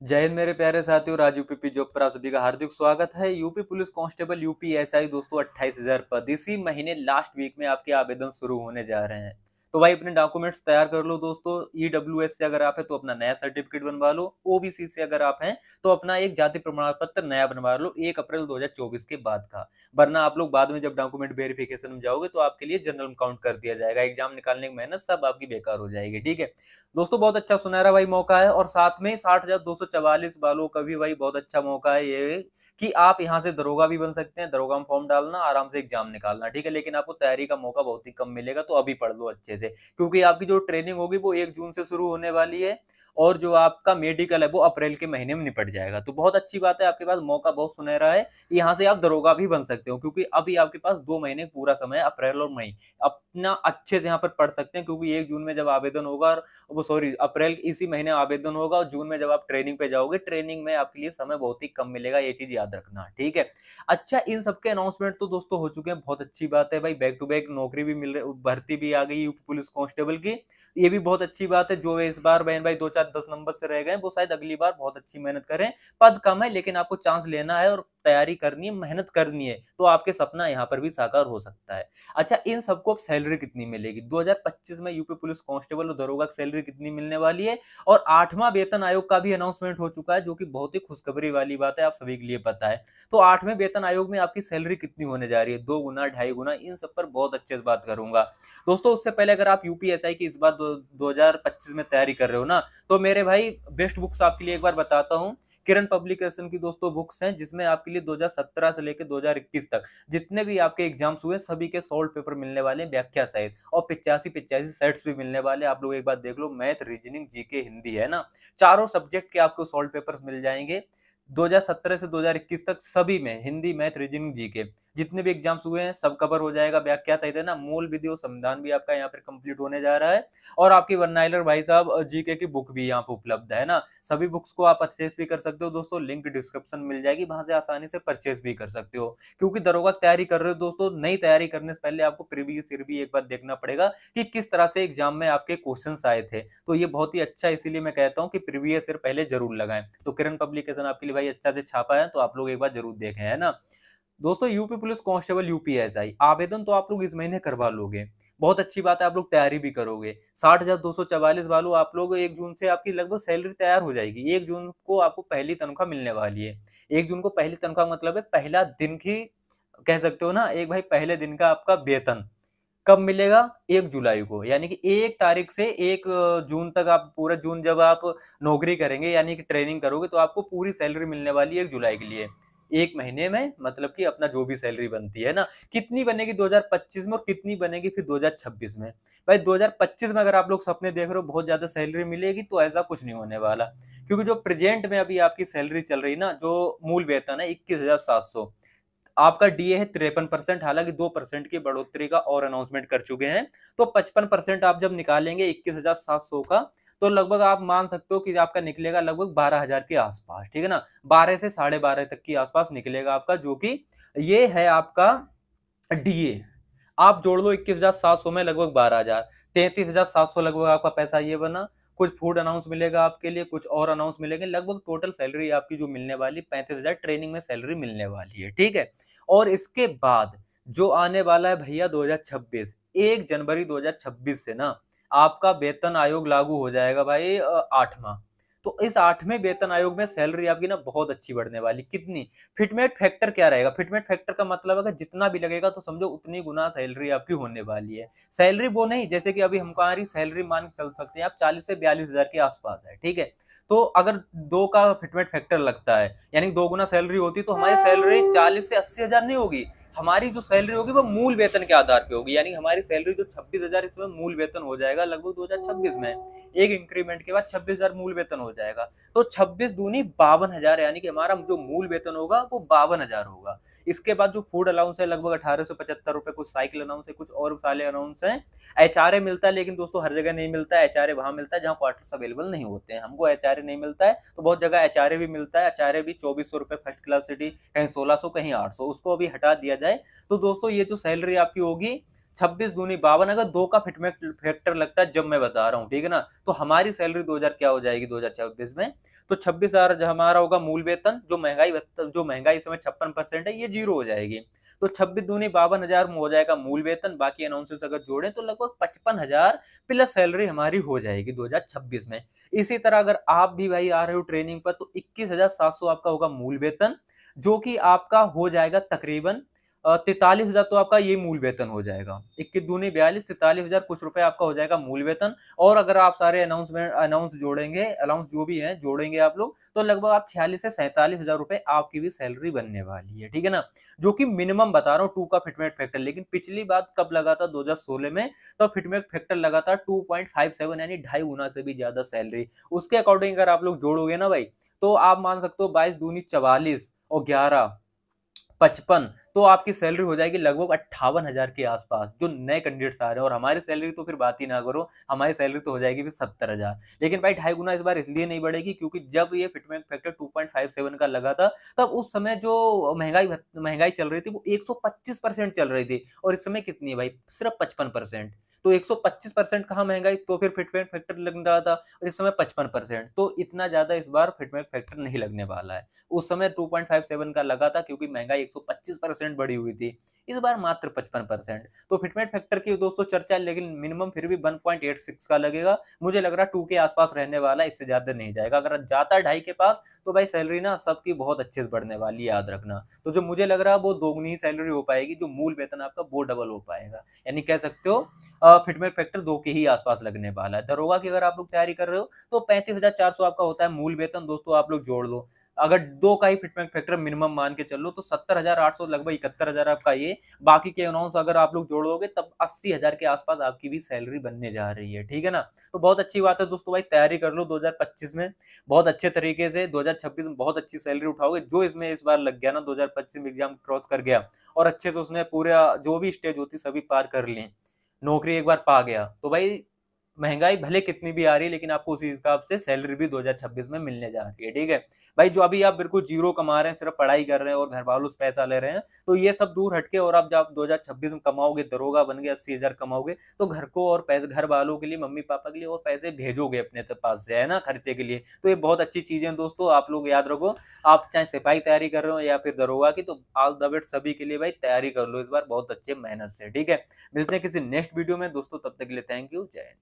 जय हिंद मेरे प्यारे साथियों, राज यूपी जॉब पर आप सभी का हार्दिक स्वागत है। यूपी पुलिस कांस्टेबल यूपीएसआई दोस्तों 28,000 पद इसी महीने लास्ट वीक में आपके आवेदन शुरू होने जा रहे हैं। तो भाई अपने डॉक्यूमेंट्स तैयार कर लो दोस्तों। ईडब्ल्यूएस से अगर आप है तो अपना नया सर्टिफिकेट बनवा लो। ओबीसी से अगर आप हैं तो अपना एक जाति प्रमाण पत्र नया बनवा लो 1 अप्रैल 2024 के बाद का। वरना आप लोग बाद में जब डॉक्यूमेंट वेरिफिकेशन में जाओगे तो आपके लिए जनरल काउंट कर दिया जाएगा। एग्जाम निकालने की मेहनत सब आपकी बेकार हो जाएगी। ठीक है दोस्तों, बहुत अच्छा सुनहरा भाई मौका है और साथ में 60,244 वालों का भी भाई बहुत अच्छा मौका है ये कि आप यहाँ से दरोगा भी बन सकते हैं। दरोगा में फॉर्म डालना, आराम से एग्जाम निकालना। ठीक है, लेकिन आपको तैयारी का मौका बहुत ही कम मिलेगा, तो अभी पढ़ लो अच्छे से, क्योंकि आपकी जो ट्रेनिंग होगी वो 1 जून से शुरू होने वाली है और जो आपका मेडिकल है वो अप्रैल के महीने में निपट जाएगा। तो बहुत अच्छी बात है, आपके पास मौका बहुत सुनहरा है। यहाँ से आप दरोगा भी बन सकते हो, क्योंकि अभी आपके पास 2 महीने पूरा समय है, अप्रैल और मई। अपना अच्छे से यहाँ पर पढ़ सकते हैं, क्योंकि 1 जून में जब आवेदन होगा, वो सॉरी अप्रैल इसी महीने आवेदन होगा और जून में जब आप ट्रेनिंग पे जाओगे, ट्रेनिंग में आपके लिए समय बहुत ही कम मिलेगा, ये चीज याद रखना। ठीक है, अच्छा इन सबके अनाउंसमेंट तो दोस्तों हो चुके हैं, बहुत अच्छी बात है भाई। बैक टू बैक नौकरी भी मिल रही, भर्ती भी आ गई यूपी पुलिस कांस्टेबल की, ये भी बहुत अच्छी बात है। जो इस बार बहन भाई 2 4 10 नंबर से रह गए वो शायद अगली बार बहुत अच्छी मेहनत करें। पद कम है लेकिन आपको चांस लेना है और तैयारी करनी है, मेहनत करनी है, तो आपके सपना यहाँ पर भी साकार हो सकता है। अच्छा इन सबको अब सैलरी कितनी मिलेगी 2025 में यूपी पुलिस कांस्टेबल और दरोगा की सैलरी कितनी मिलने वाली है, और 8वां वेतन आयोग का भी अनाउंसमेंट हो चुका है, जो कि बहुत ही खुशखबरी वाली बात है, आप सभी के लिए पता है। तो 8वें वेतन आयोग में आपकी सैलरी कितनी होने जा रही है, 2 गुना 2.5 गुना, इन सब पर बहुत अच्छे से बात करूंगा दोस्तों। उससे पहले अगर आप यूपीएसआई की इस बार 2025 में तैयारी कर रहे हो ना, तो मेरे भाई बेस्ट बुक्स आपके लिए एक बार बताता हूँ। किरण पब्लिकेशन की दोस्तों बुक्स हैं, जिसमें आपके लिए 2017 से लेकर 2021 तक जितने भी आपके एग्जाम्स हुए सभी के सॉल्व पेपर मिलने वाले हैं व्याख्या सहित, और 85 सेट्स भी मिलने वाले हैं। आप लोग एक बार देख लो, मैथ, रीजनिंग, जीके, हिंदी, है ना, चारों सब्जेक्ट के आपको सॉल्व पेपर्स मिल जाएंगे। 2017 से 2021 तक सभी में हिंदी, मैथ, रीजनिंग, जीके जितने भी एग्जाम्स हुए हैं सब कवर हो जाएगा। व्याख्या सहित, है ना, मूल विधि और संविधान भी आपका यहाँ पर कंप्लीट होने जा रहा है। और आपकी वर्नाइलर भाई साहब जीके की बुक भी यहाँ पे उपलब्ध है ना। सभी बुक्स को आप परचेस भी कर सकते हो दोस्तों, लिंक डिस्क्रिप्शन मिल जाएगी, वहां से आसानी से परचेस भी कर सकते हो। क्योंकि दरोगा की तैयारी कर रहे हो दोस्तों, नई तैयारी करने से पहले आपको प्रीवियस ईयर भी एक बार देखना पड़ेगा कि किस तरह से एग्जाम में आपके क्वेश्चन आए थे। तो ये बहुत ही अच्छा, इसीलिए मैं कहता हूँ कि प्रीवियस ईयर पहले जरूर लगाएं। तो किरण पब्लिकेशन आपके लिए भाई अच्छा से छापा है, तो आप लोग एक बार जरूर देखें, है ना। दोस्तों यूपी पुलिस कांस्टेबल यूपीएसआई आवेदन तो आप लोग इस महीने करवा लोगे, बहुत अच्छी बात है, आप लोग तैयारी भी करोगे। 60,244 वालों, आप लोग 1 जून से आपकी लगभग सैलरी तैयार हो जाएगी। 1 जून को आपको पहली तनख्वाह मिलने वाली है। 1 जून को पहली तनख्वाह मतलब है पहला दिन की, कह सकते हो ना, एक भाई पहले दिन का आपका वेतन कब मिलेगा, 1 जुलाई को, यानी कि 1 तारीख से 1 जून तक, आप पूरा जून जब आप नौकरी करेंगे यानी कि ट्रेनिंग करोगे, तो आपको पूरी सैलरी मिलने वाली है 1 जुलाई के लिए। 1 महीने में मतलब कि अपना जो भी सैलरी बनती है ना, कितनी बनेगी 2025 में और कितनी बनेगी फिर 2026 में। भाई 2025 में अगर आप लोग सपने देख रहे हो बहुत ज्यादा सैलरी मिलेगी, तो ऐसा कुछ नहीं होने वाला। क्योंकि जो प्रेजेंट में अभी आपकी सैलरी चल रही ना, जो मूल वेतन है 21,700, आपका डीए है 53%, हालांकि 2% की बढ़ोतरी का और अनाउंसमेंट कर चुके हैं। तो 55% आप जब निकालेंगे 21,700 का, तो लगभग आप मान सकते हो कि आपका निकलेगा लगभग 12,000 के आसपास। ठीक है ना, 12 से 12.5 तक की आसपास निकलेगा आपका, जो कि ये है आपका डीए। आप जोड़ लो 21,700 में लगभग 12,000, 33,700 लगभग आपका पैसा ये बना। कुछ फूड अनाउंस मिलेगा आपके लिए, कुछ और अनाउंस मिलेंगे, लगभग टोटल सैलरी आपकी जो मिलने वाली 35,000 ट्रेनिंग में सैलरी मिलने वाली है। ठीक है, और इसके बाद जो आने वाला है भैया 2026, 1 जनवरी 2026 से ना आपका वेतन आयोग लागू हो जाएगा भाई, 8वां। तो इस 8वें वेतन आयोग में सैलरी आपकी ना बहुत अच्छी बढ़ने वाली। कितनी? फिटमेट फैक्टर क्या रहेगा, फिटमेट फैक्टर का मतलब है कि जितना भी लगेगा तो समझो उतनी गुना सैलरी आपकी होने वाली है। सैलरी वो नहीं, जैसे कि अभी हमारी सैलरी मान के चल सकते हैं आप 40 से 42,000 के आसपास है। ठीक है, तो अगर 2 का फिटमेट फैक्टर लगता है, यानी 2 गुना सैलरी होती, तो हमारी सैलरी 40 से 80,000 नहीं होगी। हमारी जो सैलरी होगी वो मूल वेतन के आधार पे होगी, यानी हमारी सैलरी जो 26,000 इसमें मूल वेतन हो जाएगा लगभग 2026 में। एक इंक्रीमेंट के बाद 26,000 मूल वेतन हो जाएगा। तो 26 दूनी 52,000, यानी कि हमारा जो मूल वेतन होगा वो 52,000 होगा। इसके बाद जो फूड अलाउंस है लगभग 1875 रुपए, कुछ साइकिल अलाउंस है, कुछ और साले अलाउंस है। एचआरए मिलता है, लेकिन दोस्तों हर जगह नहीं मिलता है। एचआरए वहां मिलता है जहां क्वार्टर्स अवेलेबल नहीं होते हैं। हमको एचआरए नहीं मिलता है, तो बहुत जगह एचआरए भी मिलता है। एचआरए भी 2400 रुपए फर्स्ट क्लास सिटी, कहीं 1600, कहीं 800, उसको अभी हटा दिया जाए। तो दोस्तों ये जो सैलरी आपकी होगी 26 दूनी 52, अगर 2 का फिटमेंट फैक्टर लगता है जब मैं बता रहा हूँ, ठीक है ना, तो हमारी सैलरी 2000 क्या हो जाएगी 2026 में, तो 26,000 जो हमारा होगा मूल वेतन, जो महंगाई इस समय 56% है, ये जीरो हो जाएगी। तो 26 दूनी 52,000 हो जाएगा मूल वेतन, बाकी अनाउंसेस अगर जोड़े तो लगभग 55,000 प्लस सैलरी हमारी हो जाएगी 2026 में। इसी तरह अगर आप भी भाई आ रहे हो ट्रेनिंग पर, तो 21,700 आपका होगा मूल वेतन, जो कि आपका हो जाएगा तकरीबन 43,000, तो आपका ये मूल वेतन हो जाएगा। 21 दूनी 42, 43,000 कुछ रुपए आपका हो जाएगा मूल वेतन। और अगर आप सारे अनाउंस जोड़ेंगे, अलाउंस जो भी है जोड़ेंगे आप लोग, तो लगभग आप 46 से 47,000 रुपए आपकी भी सैलरी बनने वाली है, ठीक है ना, जो कि मिनिमम बता रहा हूँ 2 का फिटमेंट फैक्टर। लेकिन पिछली बात कब लगा था 2016 में, तो फिटमेंट फैक्टर लगा था 2.57, यानी 2.5 गुना से भी ज्यादा सैलरी। उसके अकॉर्डिंग अगर आप लोग जोड़ोगे ना भाई, तो आप मान सकते हो 22 दूनी 44 और 11 55, तो आपकी सैलरी हो जाएगी लगभग 58,000 के आसपास, जो नए कैंडिडेट्स आ रहे हैं। और हमारी सैलरी तो फिर बात ही ना करो, हमारी सैलरी तो हो जाएगी फिर 70,000। लेकिन भाई 2.5 गुना इस बार इसलिए नहीं बढ़ेगी क्योंकि जब ये फिटमेंट फैक्टर 2.57 का लगा था, तब उस समय जो महंगाई चल रही थी वो 125% चल रही थी, और इस समय कितनी है भाई, सिर्फ 55%। तो 125% कहाँ महंगाई, तो फिर फिटमेंट फैक्टर लग रहा था, और इस समय 55%, तो इतना ज्यादा इस बार फिटमेंट फैक्टर नहीं लगने वाला है। उस समय 2.57 का लगा था क्योंकि महंगाई 125% बढ़ी हुई थी, इस बार मात्र 55%। तो फिटमेंट फैक्टर की दोस्तों चर्चा है, लेकिन मिनिमम फिर भी 1.86 का लगेगा। मुझे लग रहा है 2 के आसपास रहने वाला है, इससे ज्यादा नहीं जाएगा। अगर जाता है 2.5 के पास, तो भाई सैलरी ना सबकी बहुत अच्छे से बढ़ने वाली है, याद रखना। तो जो मुझे लग रहा है वो दोगुनी ही सैलरी हो पाएगी, जो मूल वेतन आपका वो डबल हो पाएगा, यानी कह सकते हो फिटमेंट फैक्टर 2 के ही आसपास लगने वाला है। दरोगा की अगर आप लोग तैयारी कर रहे हो, तो 35,400 आपका होता है मूल वेतन, दोस्तों आप लोग जोड़ लो। अगर 2 का ही फिटमेंट फैक्टर मिनिमम मान के चलो, तो 70,800, लगभग 71,000 आपका ये। बाकी के अनाउंस अगर आप लोग जोड़ोगे, तब 80,000 के आसपास आपकी भी सैलरी बनने जा रही है, ठीक है ना। तो बहुत अच्छी बात है दोस्तों, भाई तैयारी कर लो 2025 में बहुत अच्छे तरीके से। 2026 में बहुत अच्छी सैलरी उठाओगे। जो इसमें इस बार लग गया ना, 2025 में एग्जाम क्रॉस कर गया और अच्छे से उसने पूरा जो भी स्टेज होती सभी पार कर ली, नौकरी एक बार पा गया, तो भाई महंगाई भले कितनी भी आ रही है, लेकिन आपको उसी हिसाब से सैलरी भी 2026 में मिलने जा रही है, ठीक है भाई। जो अभी आप बिल्कुल जीरो कमा रहे हैं, सिर्फ पढ़ाई कर रहे हैं और घर वालों से पैसा ले रहे हैं, तो ये सब दूर हटके, और आप जब 2026 में कमाओगे, दरोगा बन के 80,000 कमाओगे, तो घर को और पैसे, घर वालों के लिए, मम्मी पापा के लिए और पैसे भेजोगे अपने पास से, है ना, खर्चे के लिए। तो ये बहुत अच्छी चीजें हैं दोस्तों, आप लोग याद रखो। आप चाहे सिपाही तैयारी कर रहे हो या फिर दरोगा की, तो ऑल द बेस्ट सभी के लिए भाई, तैयारी कर लो इस बार बहुत अच्छे मेहनत से, ठीक है। मिलते हैं किसी नेक्स्ट वीडियो में दोस्तों, तब तक के लिए थैंक यू, जय हिंद।